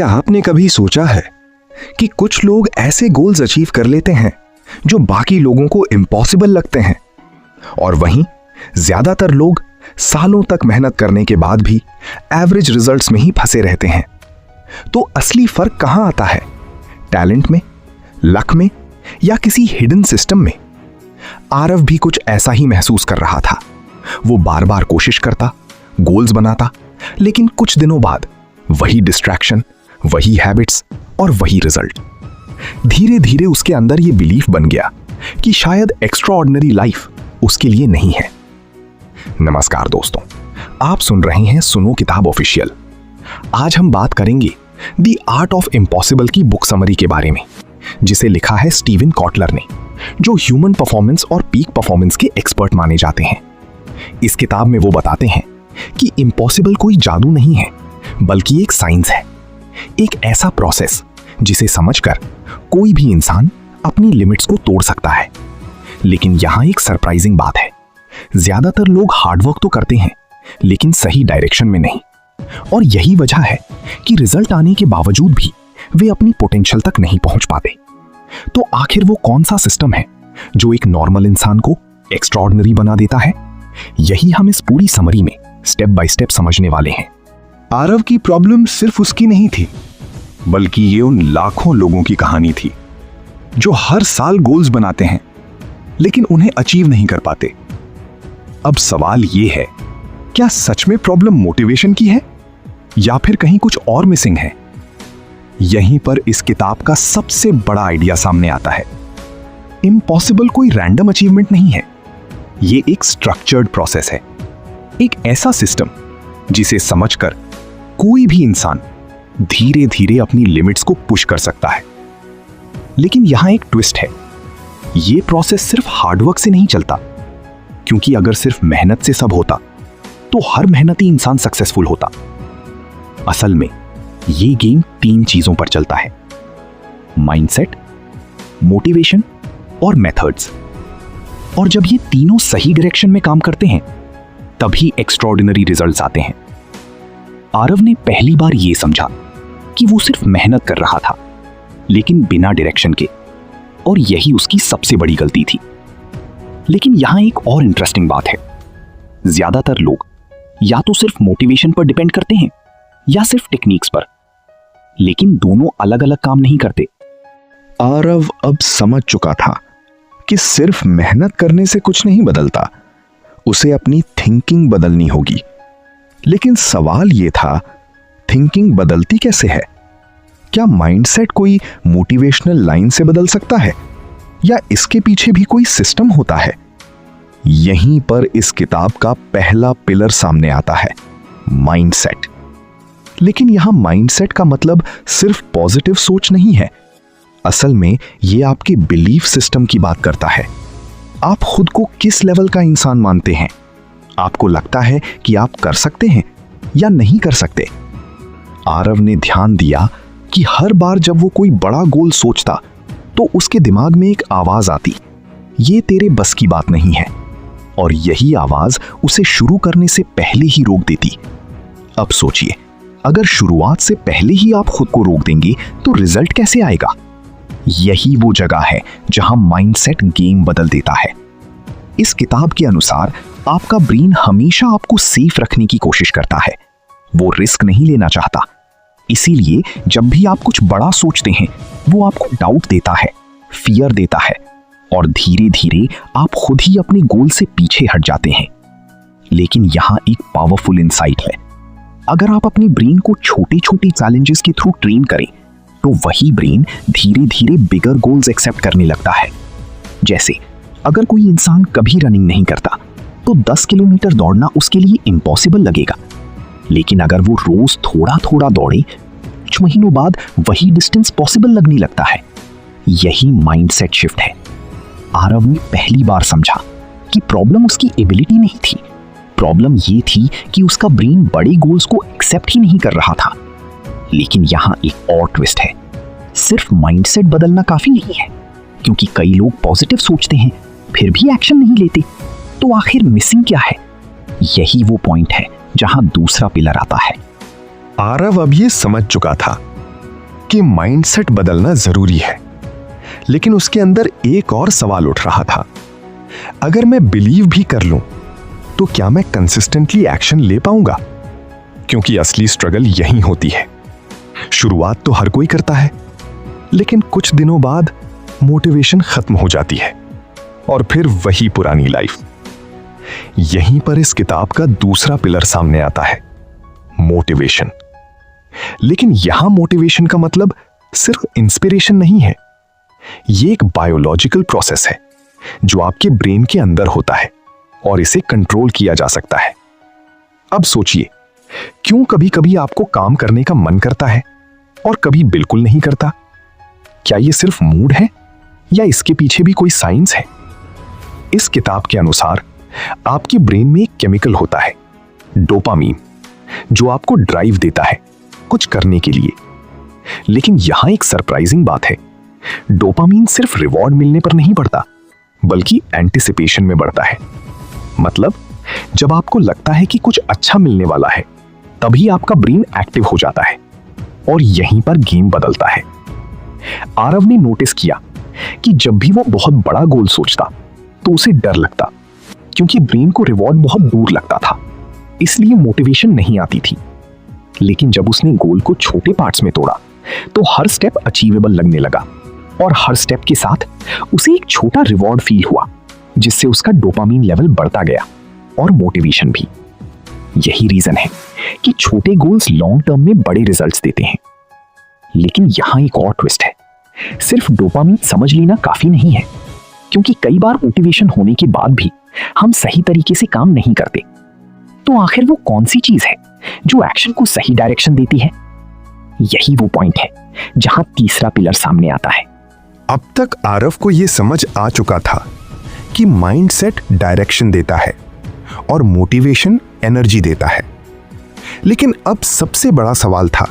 क्या आपने कभी सोचा है कि कुछ लोग ऐसे गोल्स अचीव कर लेते हैं जो बाकी लोगों को इम्पॉसिबल लगते हैं, और वहीं ज्यादातर लोग सालों तक मेहनत करने के बाद भी एवरेज रिजल्ट्स में ही फंसे रहते हैं। तो असली फर्क कहां आता है? टैलेंट में, लक में, या किसी हिडन सिस्टम में? आरव भी कुछ ऐसा ही महसूस कर रहा था। वो बार बार कोशिश करता, गोल्स बनाता, लेकिन कुछ दिनों बाद वही डिस्ट्रैक्शन, वही हैबिट्स और वही रिजल्ट। धीरे धीरे उसके अंदर ये बिलीफ बन गया कि शायद एक्स्ट्राऑर्डिनरी लाइफ उसके लिए नहीं है। नमस्कार दोस्तों, आप सुन रहे हैं सुनो किताब ऑफिशियल। आज हम बात करेंगे द आर्ट ऑफ इम्पॉसिबल की बुक समरी के बारे में, जिसे लिखा है स्टीवन कॉटलर ने, जो ह्यूमन परफॉर्मेंस और पीक परफॉर्मेंस के एक्सपर्ट माने जाते हैं। इस किताब में वो बताते हैं कि इम्पॉसिबल कोई जादू नहीं है, बल्कि एक साइंस है, एक ऐसा प्रोसेस जिसे समझकर कोई भी इंसान अपनी लिमिट्स को तोड़ सकता है। लेकिन यहां एक सरप्राइजिंग बात है, ज्यादातर लोग हार्डवर्क तो करते हैं लेकिन सही डायरेक्शन में नहीं, और यही वजह है कि रिजल्ट आने के बावजूद भी वे अपनी पोटेंशियल तक नहीं पहुंच पाते। तो आखिर वो कौन सा सिस्टम है जो एक नॉर्मल इंसान को एक्स्ट्राऑर्डिनरी बना देता है? यही हम इस पूरी समरी में स्टेप बाय स्टेप समझने वाले हैं। आरव की प्रॉब्लम सिर्फ उसकी नहीं थी, बल्कि ये उन लाखों लोगों की कहानी थी जो हर साल गोल्स बनाते हैं लेकिन उन्हें अचीव नहीं कर पाते। अब सवाल ये है, क्या सच में प्रॉब्लम मोटिवेशन की है या फिर कहीं कुछ और मिसिंग है? यहीं पर इस किताब का सबसे बड़ा आइडिया सामने आता है। इम्पॉसिबल कोई रैंडम अचीवमेंट नहीं है, ये एक स्ट्रक्चर्ड प्रोसेस है, एक ऐसा सिस्टम जिसे समझकर कोई भी इंसान धीरे धीरे अपनी लिमिट्स को पुश कर सकता है। लेकिन यहां एक ट्विस्ट है, यह प्रोसेस सिर्फ हार्डवर्क से नहीं चलता, क्योंकि अगर सिर्फ मेहनत से सब होता तो हर मेहनती इंसान सक्सेसफुल होता। असल में यह गेम 3 चीजों पर चलता है: माइंडसेट, मोटिवेशन और मेथड्स। और जब ये तीनों सही डायरेक्शन में काम करते हैं तभी एक्स्ट्राऑर्डिनरी रिजल्ट्स आते हैं। आरव ने पहली बार यह समझा कि वो सिर्फ मेहनत कर रहा था लेकिन बिना डायरेक्शन के, और यही उसकी सबसे बड़ी गलती थी। लेकिन यहां एक और इंटरेस्टिंग बात है, ज्यादातर लोग या तो सिर्फ मोटिवेशन पर डिपेंड करते हैं या सिर्फ टेक्निक्स पर, लेकिन दोनों अलग अलग काम नहीं करते। आरव अब समझ चुका था कि सिर्फ मेहनत करने से कुछ नहीं बदलता, उसे अपनी थिंकिंग बदलनी होगी। लेकिन सवाल यह था, थिंकिंग बदलती कैसे है? क्या माइंडसेट कोई मोटिवेशनल लाइन से बदल सकता है, या इसके पीछे भी कोई सिस्टम होता है? यहीं पर इस किताब का पहला पिलर सामने आता है, माइंडसेट। लेकिन यहां माइंडसेट का मतलब सिर्फ पॉजिटिव सोच नहीं है। असल में यह आपके बिलीफ सिस्टम की बात करता है। आप खुद को किस लेवल का इंसान मानते हैं? आपको लगता है कि आप कर सकते हैं या नहीं कर सकते? आरव ने ध्यान दिया कि हर बार जब वो कोई बड़ा गोल सोचता तो उसके दिमाग में एक आवाज आती, ये तेरे बस की बात नहीं है, और यही आवाज उसे शुरू करने से पहले ही रोक देती। अब सोचिए, अगर शुरुआत से पहले ही आप खुद को रोक देंगे तो रिजल्ट कैसे आएगा? यही वो जगह है जहां माइंडसेट गेम बदल देता है। इस किताब के अनुसार आपका ब्रेन हमेशा आपको सेफ रखने की कोशिश करता है, वो रिस्क नहीं लेना चाहता। इसीलिए जब भी आप कुछ बड़ा सोचते हैं वो आपको डाउट देता है, फियर देता है, और धीरे धीरे आप खुद ही अपने गोल से पीछे हट जाते हैं। लेकिन यहां एक पावरफुल इनसाइट है, अगर आप अपने ब्रेन को छोटे छोटे चैलेंजेस के थ्रू ट्रेन करें तो वही ब्रेन धीरे धीरे बिगर गोल्स एक्सेप्ट करने लगता है। जैसे अगर कोई इंसान कभी रनिंग नहीं करता तो 10 किलोमीटर दौड़ना उसके लिए इम्पॉसिबल लगेगा, लेकिन अगर वो रोज थोड़ा थोड़ा दौड़े, कुछ महीनों बाद वही डिस्टेंस पॉसिबल लगने लगता है। यही माइंडसेट शिफ्ट है। आरव ने पहली बार समझा कि प्रॉब्लम उसकी एबिलिटी नहीं थी, प्रॉब्लम ये थी कि उसका ब्रेन बड़े गोल्स को एक्सेप्ट ही नहीं कर रहा था। लेकिन यहां एक और ट्विस्ट है, सिर्फ माइंडसेट बदलना काफी नहीं है, क्योंकि कई लोग पॉजिटिव सोचते हैं फिर भी एक्शन नहीं लेते। तो आखिर मिसिंग क्या है? यही वो पॉइंट है जहां दूसरा पिलर आता है। आरव अब ये समझ चुका था कि माइंडसेट बदलना जरूरी है, लेकिन उसके अंदर एक और सवाल उठ रहा था। अगर मैं बिलीव भी कर लूं, तो क्या मैं कंसिस्टेंटली एक्शन ले पाऊंगा? क्योंकि असली स्ट्रगल यही होती है। शुरुआत तो हर कोई करता है, लेकिन कुछ दिनों बाद मोटिवेशन खत्म हो जाती है और फिर वही पुरानी लाइफ। यहीं पर इस किताब का दूसरा पिलर सामने आता है, मोटिवेशन। लेकिन यहां मोटिवेशन का मतलब सिर्फ इंस्पिरेशन नहीं है। यह एक बायोलॉजिकल प्रोसेस है जो आपके ब्रेन के अंदर होता है और इसे कंट्रोल किया जा सकता है। अब सोचिए, क्यों कभी कभी आपको काम करने का मन करता है और कभी बिल्कुल नहीं करता? क्या यह सिर्फ मूड है या इसके पीछे भी कोई साइंस है? इस किताब के अनुसार आपके ब्रेन में एक केमिकल होता है, डोपामीन, जो आपको ड्राइव देता है कुछ करने के लिए। लेकिन यहां एक सरप्राइजिंग बात है, डोपामीन सिर्फ रिवॉर्ड मिलने पर नहीं बढ़ता, बल्कि एंटिसिपेशन में बढ़ता है। मतलब जब आपको लगता है कि कुछ अच्छा मिलने वाला है, तभी आपका ब्रेन एक्टिव हो जाता है और यहीं पर गेम बदलता है। आरव ने नोटिस किया कि जब भी वो बहुत बड़ा गोल सोचता तो उसे डर लगता, क्योंकि ब्रेन को रिवॉर्ड बहुत दूर लगता था, इसलिए मोटिवेशन नहीं आती थी। लेकिन जब उसने गोल को छोटे पार्ट्स में तोड़ा तो हर स्टेप अचीवेबल लगने लगा और हर स्टेप के साथ उसे एक छोटा रिवॉर्ड फील हुआ, जिससे उसका डोपामीन लेवल बढ़ता गया और मोटिवेशन भी। यही रीजन है कि छोटे गोल्स लॉन्ग टर्म में बड़े रिजल्ट्स देते हैं। लेकिन यहां एक और ट्विस्ट है, सिर्फ डोपामीन समझ लेना काफी नहीं है, क्योंकि कई बार मोटिवेशन होने के बाद भी हम सही तरीके से काम नहीं करते। तो आखिर वो कौन सी चीज है जो एक्शन को सही डायरेक्शन देती है? यही वो पॉइंट है जहां तीसरा पिलर सामने आता है। अब तक आरव को यह समझ आ चुका था कि माइंडसेट डायरेक्शन देता है और मोटिवेशन एनर्जी देता है। लेकिन अब सबसे बड़ा सवाल था,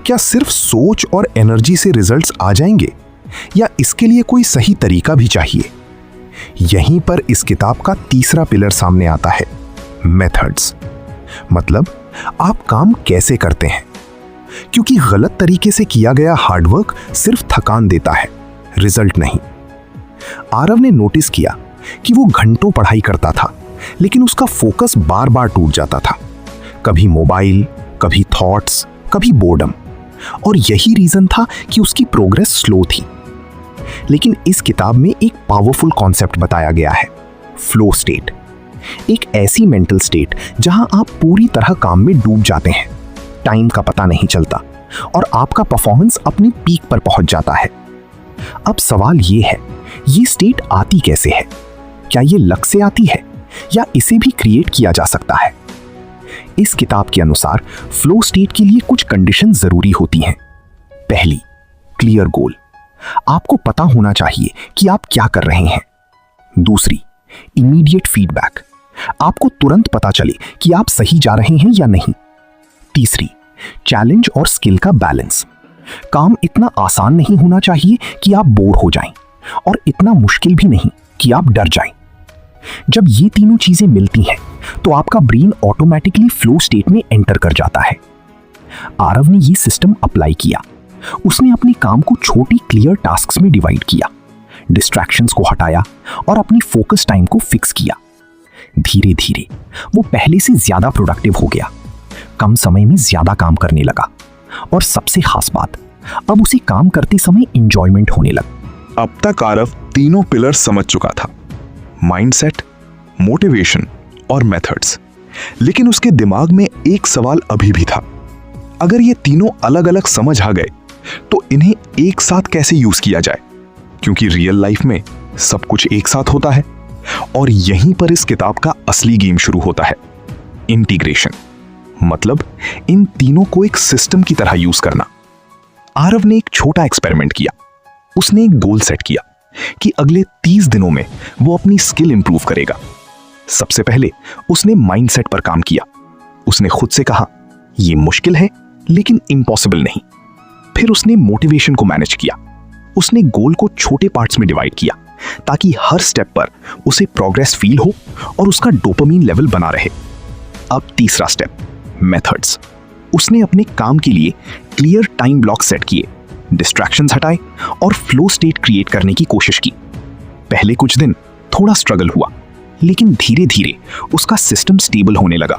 क्या सिर्फ सोच और एनर्जी से रिजल्ट्स आ जाएंगे या इसके लिए कोई सही तरीका भी चाहिए? यहीं पर इस किताब का तीसरा पिलर सामने आता है, मेथड्स। मतलब आप काम कैसे करते हैं, क्योंकि गलत तरीके से किया गया हार्डवर्क सिर्फ थकान देता है, रिजल्ट नहीं। आरव ने नोटिस किया कि वो घंटों पढ़ाई करता था, लेकिन उसका फोकस बार बार टूट जाता था, कभी मोबाइल, कभी थॉट्स, कभी बोर्डम। और यही रीजन था कि उसकी प्रोग्रेस स्लो थी। लेकिन इस किताब में एक पावरफुल कॉन्सेप्ट बताया गया है, फ्लो स्टेट। एक ऐसी मेंटल स्टेट जहां आप पूरी तरह काम में डूब जाते हैं, टाइम का पता नहीं चलता और आपका परफॉर्मेंस अपनी पीक पर पहुंच जाता है। अब सवाल ये है, ये स्टेट आती कैसे है? क्या ये लक से आती है या इसे भी क्रिएट किया जा सकता है? इस किताब के अनुसार फ्लो स्टेट के लिए कुछ कंडीशन जरूरी होती हैं। पहली, क्लियर गोल। आपको पता होना चाहिए कि आप क्या कर रहे हैं। दूसरी, इमीडिएट फीडबैक। आपको तुरंत पता चले कि आप सही जा रहे हैं या नहीं। तीसरी, चैलेंज और स्किल का बैलेंस। काम इतना आसान नहीं होना चाहिए कि आप बोर हो जाएं और इतना मुश्किल भी नहीं कि आप डर जाएं। जब ये तीनों चीजें मिलती हैं तो आपका ब्रेन ऑटोमेटिकली फ्लो स्टेट में एंटर कर जाता है। आरव ने ये सिस्टम अप्लाई किया। उसने अपने काम को छोटी क्लियर टास्क्स में डिवाइड किया, डिस्ट्रैक्शंस को हटाया और अपनी फोकस टाइम को फिक्स किया। धीरे धीरे वो पहले से ज्यादा प्रोडक्टिव हो गया, कम समय में ज्यादा काम करने लगा और सबसे खास बात, अब उसे काम करते समय एंजॉयमेंट होने लगा। अब तक आरव तीनों पिलर समझ चुका था, माइंडसेट, मोटिवेशन और मेथड्स। लेकिन उसके दिमाग में एक सवाल अभी भी था, अगर ये तीनों अलग अलग समझ आ गए तो इन्हें एक साथ कैसे यूज किया जाए? क्योंकि रियल लाइफ में सब कुछ एक साथ होता है और यहीं पर इस किताब का असली गेम शुरू होता है, इंटीग्रेशन। मतलब इन तीनों को एक सिस्टम की तरह यूज करना। आरव ने एक छोटा एक्सपेरिमेंट किया। उसने एक गोल सेट किया कि अगले 30 दिनों में वो अपनी स्किल इंप्रूव करेगा। सबसे पहले उसने माइंडसेट पर काम किया। उसने खुद से कहा, यह मुश्किल है लेकिन इम्पॉसिबल नहीं। फिर उसने मोटिवेशन को मैनेज किया। उसने गोल को छोटे पार्ट्स में डिवाइड किया ताकि हर स्टेप पर उसे प्रोग्रेस फील हो और उसका डोपामीन लेवल बना रहे। अब तीसरा स्टेप, मेथड्स। उसने अपने काम के लिए क्लियर टाइम ब्लॉक सेट किए डिस्ट्रैक्शंस हटाए और फ्लो स्टेट क्रिएट करने की कोशिश की। पहले कुछ दिन थोड़ा स्ट्रगल हुआ, लेकिन धीरे धीरे उसका सिस्टम स्टेबल होने लगा।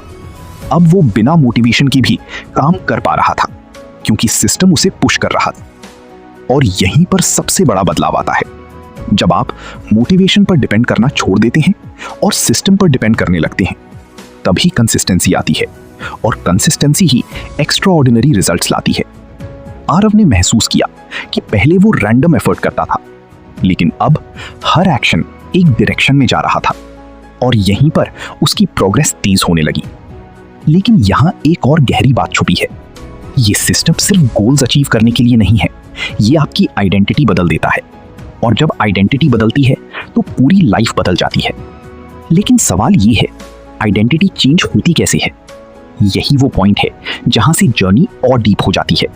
अब वो बिना मोटिवेशन के भी काम कर पा रहा था, क्योंकि सिस्टम उसे पुश कर रहा था। और यहीं पर सबसे बड़ा बदलाव आता है, जब आप मोटिवेशन पर डिपेंड करना छोड़ देते हैं और सिस्टम पर डिपेंड करने लगते हैं, तभी कंसिस्टेंसी आती है, और कंसिस्टेंसी ही एक्स्ट्रा ऑर्डिनरी रिजल्ट्स लाती है। आरव ने महसूस किया कि पहले वो रैंडम एफर्ट करता था, लेकिन अब हर एक्शन एक डायरेक्शन में जा रहा था, और यहीं पर उसकी प्रोग्रेस तेज होने लगी। लेकिन यहां एक और गहरी बात छुपी है। ये सिस्टम सिर्फ गोल्स अचीव करने के लिए नहीं है, ये आपकी आइडेंटिटी बदल देता है, और जब आइडेंटिटी बदलती है तो पूरी लाइफ बदल जाती है। लेकिन सवाल ये है, आइडेंटिटी चेंज होती कैसे है? यही वो पॉइंट है जहां से जर्नी और डीप हो जाती है।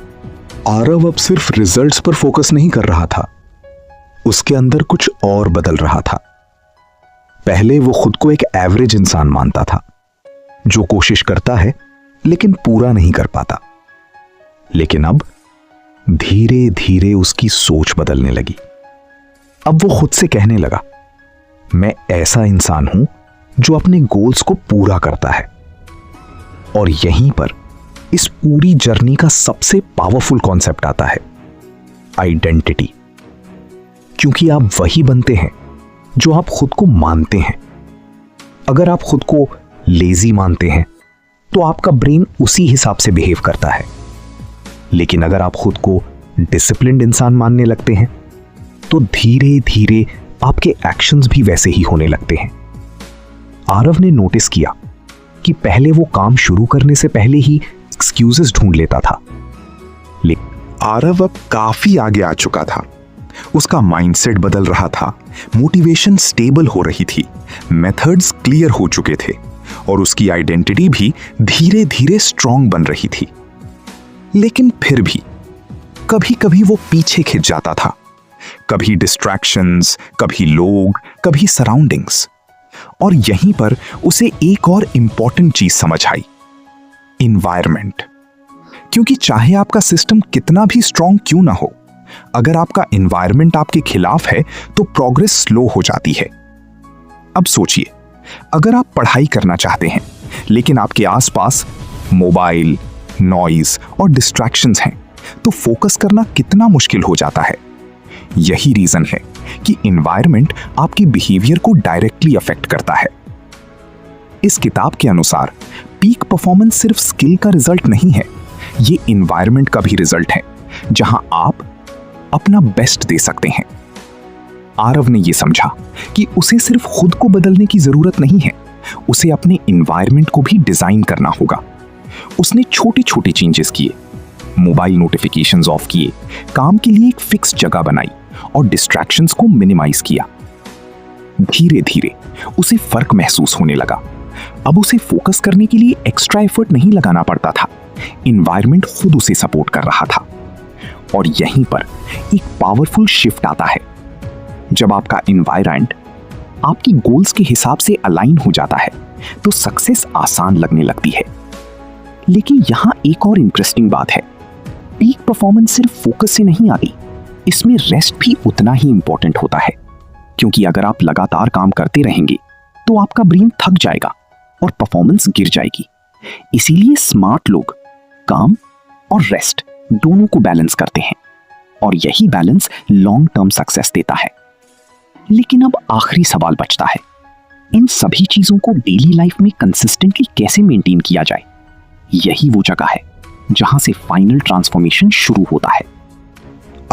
आरव अब सिर्फ रिजल्ट्स पर फोकस नहीं कर रहा था, उसके अंदर कुछ और बदल रहा था। पहले वो खुद को एक एवरेज इंसान मानता था, जो कोशिश करता है लेकिन पूरा नहीं कर पाता। लेकिन अब धीरे धीरे उसकी सोच बदलने लगी। अब वो खुद से कहने लगा, मैं ऐसा इंसान हूं जो अपने गोल्स को पूरा करता है। और यहीं पर इस पूरी जर्नी का सबसे पावरफुल कॉन्सेप्ट आता है, आइडेंटिटी। क्योंकि आप वही बनते हैं जो आप खुद को मानते हैं। अगर आप खुद को लेजी मानते हैं तो आपका ब्रेन उसी हिसाब से बिहेव करता है। लेकिन अगर आप खुद को डिसिप्लिन्ड इंसान मानने लगते हैं तो धीरे धीरे आपके एक्शंस भी वैसे ही होने लगते हैं। आरव ने नोटिस किया कि पहले वो काम शुरू करने से पहले ही एक्सक्यूजेस ढूंढ लेता था, लेकिन आरव अब काफी आगे आ चुका था। उसका माइंडसेट बदल रहा था, मोटिवेशन स्टेबल हो रही थी, मेथड्स क्लियर हो चुके थे, और उसकी आइडेंटिटी भी धीरे धीरे स्ट्रांग बन रही थी। लेकिन फिर भी कभी कभी वो पीछे खिंच जाता था, कभी डिस्ट्रैक्शंस, कभी लोग, कभी सराउंडिंग्स। और यहीं पर उसे एक और इंपॉर्टेंट चीज समझ आई, इन्वायरमेंट। क्योंकि चाहे आपका सिस्टम कितना भी स्ट्रांग क्यों ना हो, अगर आपका इन्वायरमेंट आपके खिलाफ है तो प्रोग्रेस स्लो हो जाती है। अब सोचिए, अगर आप पढ़ाई करना चाहते हैं लेकिन आपके आसपास मोबाइल, नॉइज और डिस्ट्रैक्शंस हैं, तो फोकस करना कितना मुश्किल हो जाता है। यही रीजन है कि इन्वायरमेंट आपके बिहेवियर को डायरेक्टली अफेक्ट करता है। इस किताब के अनुसार पीक परफॉर्मेंस सिर्फ स्किल का रिजल्ट नहीं है, ये इन्वायरमेंट का भी रिजल्ट है, जहां आप अपना बेस्ट दे सकते हैं। आरव ने यह समझा कि उसे सिर्फ खुद को बदलने की जरूरत नहीं है, उसे अपने इन्वायरमेंट को भी डिजाइन करना होगा। उसने छोटे छोटे चेंजेस किए, मोबाइल नोटिफिकेशंस ऑफ किए, काम के लिए एक फिक्स जगह बनाई और डिस्ट्रैक्शंस को मिनिमाइज किया। धीरे धीरे उसे फर्क महसूस होने लगा। अब उसे फोकस करने के लिए एक्स्ट्रा एफर्ट नहीं लगाना पड़ता था, इन्वायरमेंट खुद उसे सपोर्ट कर रहा था। और यहीं पर एक पावरफुल शिफ्ट आता है। जब आपका इन्वायरमेंट आपकी गोल्स के हिसाब से अलाइन हो जाता है तो सक्सेस आसान लगने लगती है। लेकिन यहां एक और इंटरेस्टिंग बात है, पीक परफॉर्मेंस सिर्फ फोकस से नहीं आती, इसमें रेस्ट भी उतना ही इंपॉर्टेंट होता है। क्योंकि अगर आप लगातार काम करते रहेंगे तो आपका ब्रेन थक जाएगा और परफॉर्मेंस गिर जाएगी। इसीलिए स्मार्ट लोग काम और रेस्ट दोनों को बैलेंस करते हैं, और यही बैलेंस लॉन्ग टर्म सक्सेस देता है। लेकिन अब आखिरी सवाल बचता है, इन सभी चीजों को डेली लाइफ में कंसिस्टेंटली कैसे मेंटेन किया जाए? यही वो जगह है जहां से फाइनल ट्रांसफॉर्मेशन शुरू होता है।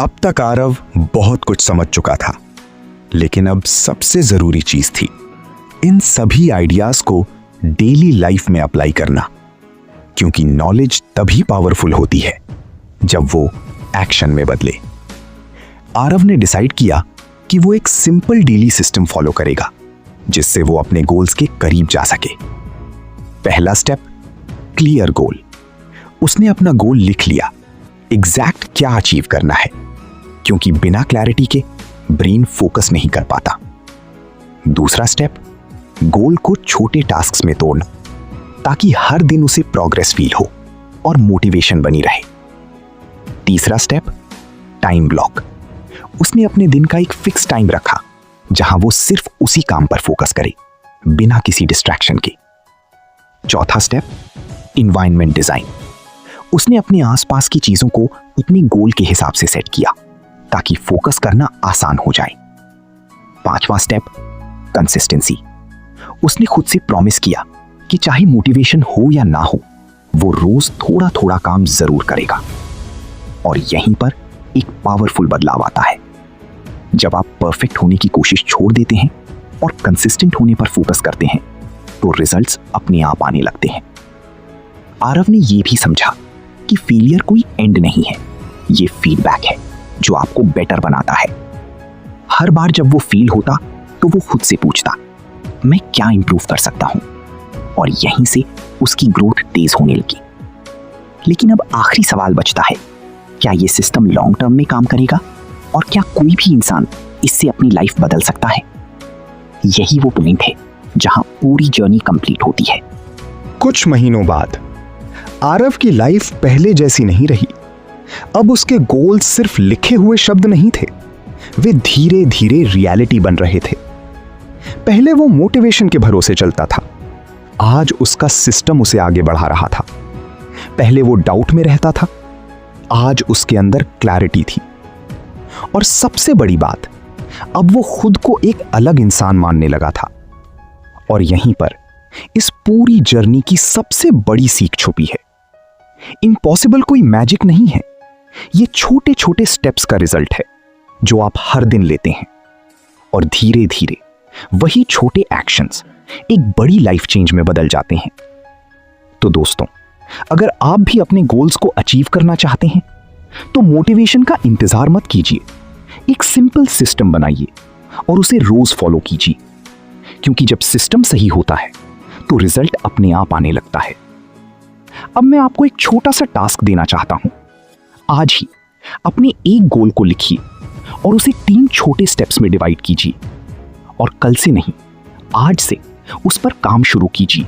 अब तक आरव बहुत कुछ समझ चुका था, लेकिन अब सबसे जरूरी चीज थी इन सभी आइडियाज को डेली लाइफ में अप्लाई करना। क्योंकि नॉलेज तभी पावरफुल होती है जब वो एक्शन में बदले। आरव ने डिसाइड किया कि वो एक सिंपल डेली सिस्टम फॉलो करेगा जिससे वो अपने गोल्स के करीब जा सके। पहला स्टेप, क्लियर गोल। उसने अपना गोल लिख लिया, एग्जैक्ट क्या अचीव करना है, क्योंकि बिना क्लैरिटी के ब्रेन फोकस नहीं कर पाता। दूसरा स्टेप, गोल को छोटे टास्क्स में तोड़ना ताकि हर दिन उसे प्रोग्रेस फील हो और मोटिवेशन बनी रहे। तीसरा स्टेप, टाइम ब्लॉक। उसने अपने दिन का एक फिक्स टाइम रखा जहां वो सिर्फ उसी काम पर फोकस करे, बिना किसी डिस्ट्रैक्शन के। चौथा स्टेप, एनवायरनमेंट डिजाइन। उसने अपने आसपास की चीजों को अपने गोल के हिसाब से सेट किया ताकि फोकस करना आसान हो जाए। पांचवा स्टेप, कंसिस्टेंसी। उसने खुद से प्रॉमिस किया कि चाहे मोटिवेशन हो या ना हो, वो रोज थोड़ा थोड़ा काम जरूर करेगा। और यहीं पर एक पावरफुल बदलाव आता है। जब आप परफेक्ट होने की कोशिश छोड़ देते हैं और कंसिस्टेंट होने पर फोकस करते हैं, तो रिजल्ट्स अपने आप आने लगते हैं। आरव ने यह भी समझा कि फेलियर कोई एंड नहीं है, ये फीडबैक है जो आपको बेटर बनाता है। हर बार जब वो फेल होता तो वो खुद से पूछता, मैं क्या इंप्रूव कर सकता हूं, और यहीं से उसकी ग्रोथ तेज होने लगी। लेकिन अब आखिरी सवाल बचता है, क्या ये सिस्टम लॉन्ग टर्म में काम करेगा और क्या कोई भी इंसान इससे अपनी लाइफ बदल सकता है? यही वो पॉइंट है जहां पूरी जर्नी कंप्लीट होती है। कुछ महीनों बाद आरव की लाइफ पहले जैसी नहीं रही। अब उसके गोल्स सिर्फ लिखे हुए शब्द नहीं थे, वे धीरे धीरे रियलिटी बन रहे थे। पहले वो मोटिवेशन के भरोसे चलता था, आज उसका सिस्टम उसे आगे बढ़ा रहा था। पहले वो डाउट में रहता था, आज उसके अंदर क्लैरिटी थी। और सबसे बड़ी बात, अब वो खुद को एक अलग इंसान मानने लगा था। और यहीं पर इस पूरी जर्नी की सबसे बड़ी सीख छुपी है। इम्पॉसिबल कोई मैजिक नहीं है, ये छोटे छोटे स्टेप्स का रिजल्ट है जो आप हर दिन लेते हैं, और धीरे धीरे वही छोटे एक्शंस एक बड़ी लाइफ चेंज में बदल जाते हैं। तो दोस्तों, अगर आप भी अपने गोल्स को अचीव करना चाहते हैं तो मोटिवेशन का इंतजार मत कीजिए, एक सिंपल सिस्टम बनाइए और उसे रोज फॉलो कीजिए, क्योंकि जब सिस्टम सही होता है तो रिजल्ट अपने आप आने लगता है। अब मैं आपको एक छोटा सा टास्क देना चाहता हूं। आज ही अपने एक गोल को लिखिए और उसे 3 छोटे स्टेप्स में डिवाइड कीजिए, और कल से नहीं, आज से उस पर काम शुरू कीजिए,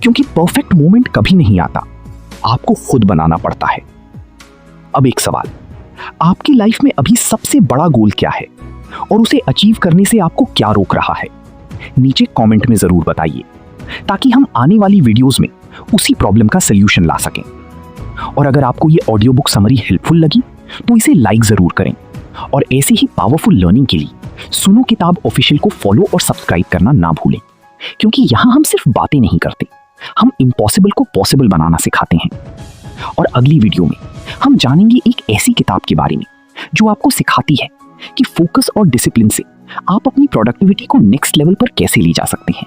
क्योंकि परफेक्ट मोमेंट कभी नहीं आता, आपको खुद बनाना पड़ता है। अब एक सवाल, आपकी लाइफ में अभी सबसे बड़ा गोल क्या है और उसे अचीव करने से आपको क्या रोक रहा है? नीचे कमेंट में जरूर बताइए, ताकि हम आने वाली वीडियोस में उसी प्रॉब्लम का सलूशन ला सकें। और अगर आपको ये ऑडियो बुक समरी हेल्पफुल लगी तो इसे लाइक जरूर करें, और ऐसे ही पावरफुल लर्निंग के लिए सुनो किताब ऑफिशियल को फॉलो और सब्सक्राइब करना ना भूलें, क्योंकि यहां हम सिर्फ बातें नहीं करते, हम इम्पॉसिबल को पॉसिबल बनाना सिखाते हैं। और अगली वीडियो में हम जानेंगे एक ऐसी किताब के बारे में जो आपको सिखाती है कि फोकस और डिसिप्लिन से आप अपनी प्रोडक्टिविटी को नेक्स्ट लेवल पर कैसे ले जा सकते हैं।